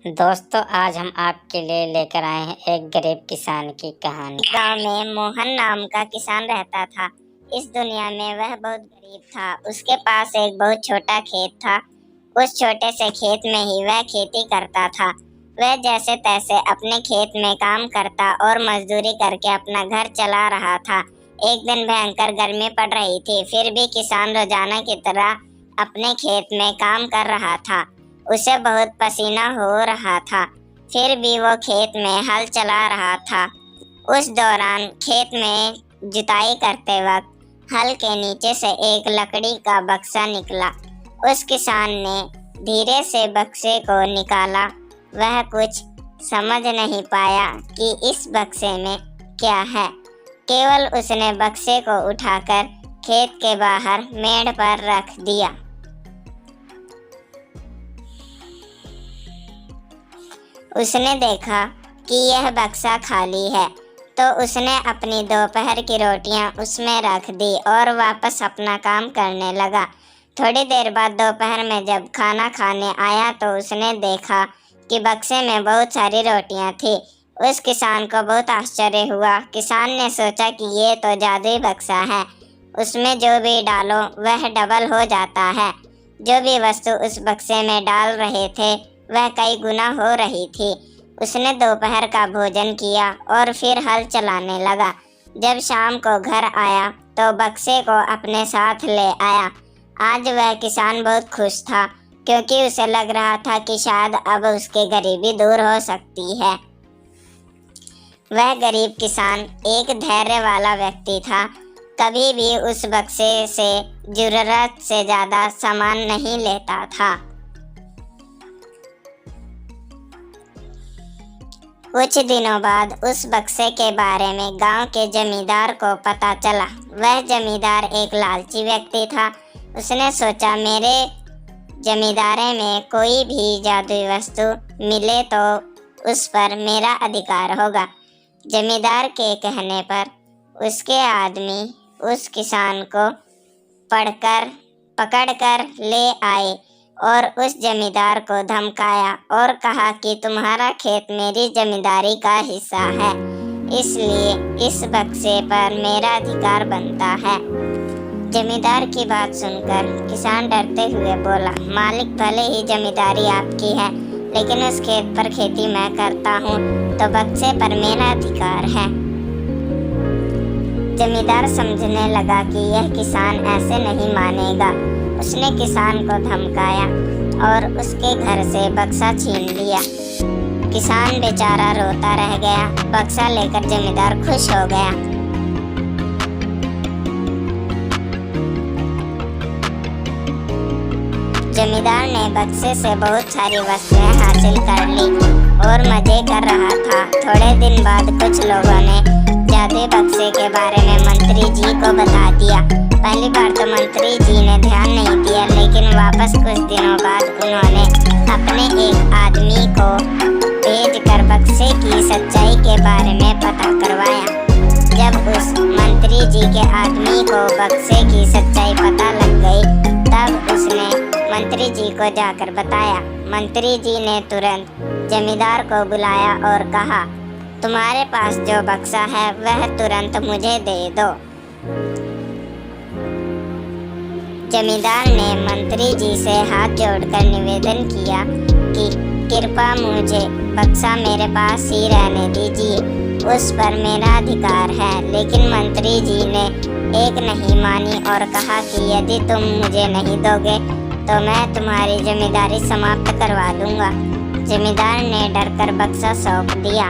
दोस्तों, आज हम आपके लिए लेकर आए हैं एक गरीब किसान की कहानी। गांव में मोहन नाम का किसान रहता था। इस दुनिया में वह बहुत गरीब था। उसके पास एक बहुत छोटा खेत था। उस छोटे से खेत में ही वह खेती करता था। वह जैसे तैसे अपने खेत में काम करता और मजदूरी करके अपना घर चला रहा था। एक दिन भयंकर गर्मी पड़ रही थी, फिर भी किसान रोजाना की तरह अपने खेत में काम कर रहा था। उसे बहुत पसीना हो रहा था, फिर भी वो खेत में हल चला रहा था। उस दौरान खेत में जुताई करते वक्त हल के नीचे से एक लकड़ी का बक्सा निकला। उस किसान ने धीरे से बक्से को निकाला। वह कुछ समझ नहीं पाया कि इस बक्से में क्या है। केवल उसने बक्से को उठाकर खेत के बाहर मेड़ पर रख दिया। उसने देखा कि यह बक्सा खाली है, तो उसने अपनी दोपहर की रोटियां उसमें रख दी और वापस अपना काम करने लगा। थोड़ी देर बाद दोपहर में जब खाना खाने आया तो उसने देखा कि बक्से में बहुत सारी रोटियां थी। उस किसान को बहुत आश्चर्य हुआ। किसान ने सोचा कि ये तो जादुई बक्सा है, उसमें जो भी डालो वह डबल हो जाता है। जो भी वस्तु उस बक्से में डाल रहे थे वह कई गुना हो रही थी। उसने दोपहर का भोजन किया और फिर हल चलाने लगा। जब शाम को घर आया तो बक्से को अपने साथ ले आया। आज वह किसान बहुत खुश था, क्योंकि उसे लग रहा था कि शायद अब उसकी गरीबी दूर हो सकती है। वह गरीब किसान एक धैर्य वाला व्यक्ति था। कभी भी उस बक्से से जरूरत से ज्यादा सामान नहीं लेता था। कुछ दिनों बाद उस बक्से के बारे में गांव के जमींदार को पता चला। वह जमींदार एक लालची व्यक्ति था। उसने सोचा, मेरे जमींदारे में कोई भी जादुई वस्तु मिले तो उस पर मेरा अधिकार होगा। जमींदार के कहने पर उसके आदमी उस किसान को पकड़कर ले आए और उस जमींदार को धमकाया और कहा कि तुम्हारा खेत मेरी जमींदारी का हिस्सा है, इसलिए इस बक्से पर मेरा अधिकार बनता है। जमींदार की बात सुनकर किसान डरते हुए बोला, मालिक, भले ही जमींदारी आपकी है, लेकिन उस खेत पर खेती मैं करता हूँ, तो बक्से पर मेरा अधिकार है। जमींदार समझने लगा कि यह किसान ऐसे नहीं मानेगा। उसने किसान को धमकाया और उसके घर से बक्सा छीन लिया। किसान बेचारा रोता रह गया। बक्सा लेकर जमींदार खुश हो गया। जमींदार ने बक्से से बहुत सारी वस्तुएं हासिल कर ली और मजे कर रहा था। थोड़े दिन बाद कुछ लोगों ने जादुई बक्से के बारे में मंत्री जी को बता दिया। पहली बार तो मंत्री जी ने ध्यान नहीं दिया, लेकिन वापस कुछ दिनों बाद उन्होंने अपने एक आदमी को भेजकर बक्से की सच्चाई के बारे में पता करवाया। जब उस मंत्री जी के आदमी को बक्से की सच्चाई पता लग गई, तब उसने मंत्री जी को जाकर बताया। मंत्री जी ने तुरंत जमींदार को बुलाया और कहा, तुम्हारे पास जो बक्सा है वह तुरंत मुझे दे दो। जमींदार ने मंत्री जी से हाथ जोड़कर निवेदन किया कि कृपया मुझे बक्सा मेरे पास ही रहने दीजिए, उस पर मेरा अधिकार है। लेकिन मंत्री जी ने एक नहीं मानी और कहा कि यदि तुम मुझे नहीं दोगे तो मैं तुम्हारी जमींदारी समाप्त करवा दूंगा। जमींदार ने डरकर बक्सा सौंप दिया।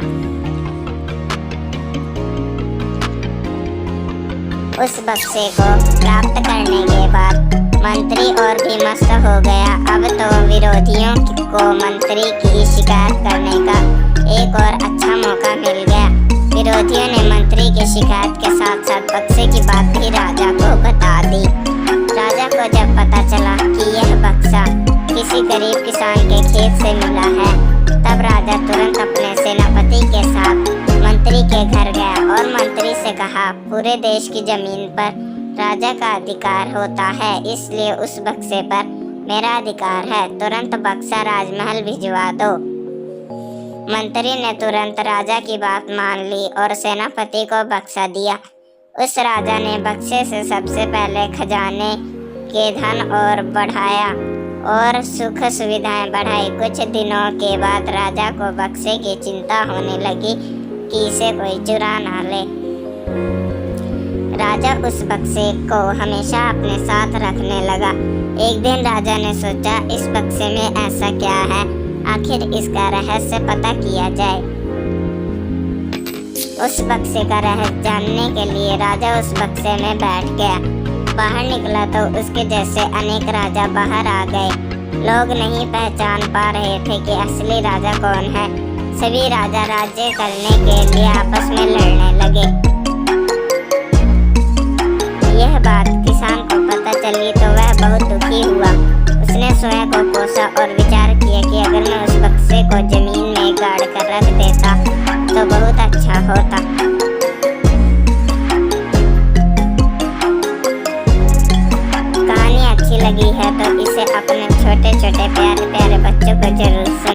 उस बक्से को प्राप्त करने के बाद मंत्री और भी मस्त हो गया। अब तो विरोधियों को मंत्री की शिकायत करने का एक और अच्छा मौका मिल गया। विरोधियों ने मंत्री की शिकायत के साथ साथ बक्से की बात भी राजा को बता दी। राजा को जब पता चला कि यह बक्सा किसी गरीब किसान के खेत से मिला है, तब राजा तुरंत अपने सेनापति के साथ मंत्री के घर गया और मंत्री से कहा, पूरे देश की जमीन पर राजा का अधिकार होता है, इसलिए उस बक्से पर मेरा अधिकार है। तुरंत बक्सा राजमहल भिजवा दो। मंत्री ने तुरंत राजा की बात मान ली और सेनापति को बक्सा दिया। उस राजा ने बक्से से सबसे पहले खजाने के धन और बढ़ाया और सुख सुविधाएं बढ़ाई। कुछ दिनों के बाद राजा को बक्से की चिंता होने लगी कि इसे कोई चुरा ना ले। राजा उस बक्से को हमेशा अपने साथ रखने लगा। एक दिन राजा ने सोचा, इस बक्से में ऐसा क्या है, आखिर इसका रहस्य पता किया जाए। उस बक्से का रहस्य जानने के लिए राजा उस बक्से में बैठ गया। बाहर निकला तो उसके जैसे अनेक राजा बाहर आ गए। लोग नहीं पहचान पा रहे थे कि असली राजा कौन है। सभी राजा राज्य करने के लिए आपस में लड़ने लगे। यह बात किसान को पता चली तो वह बहुत दुखी हुआ। उसने स्वयं को कोसा और विचार किया कि अगर मैं उस बक्से को जमीन में गाड़ कर रख देता तो बहुत अच्छा होता। कहानी अच्छी लगी है तो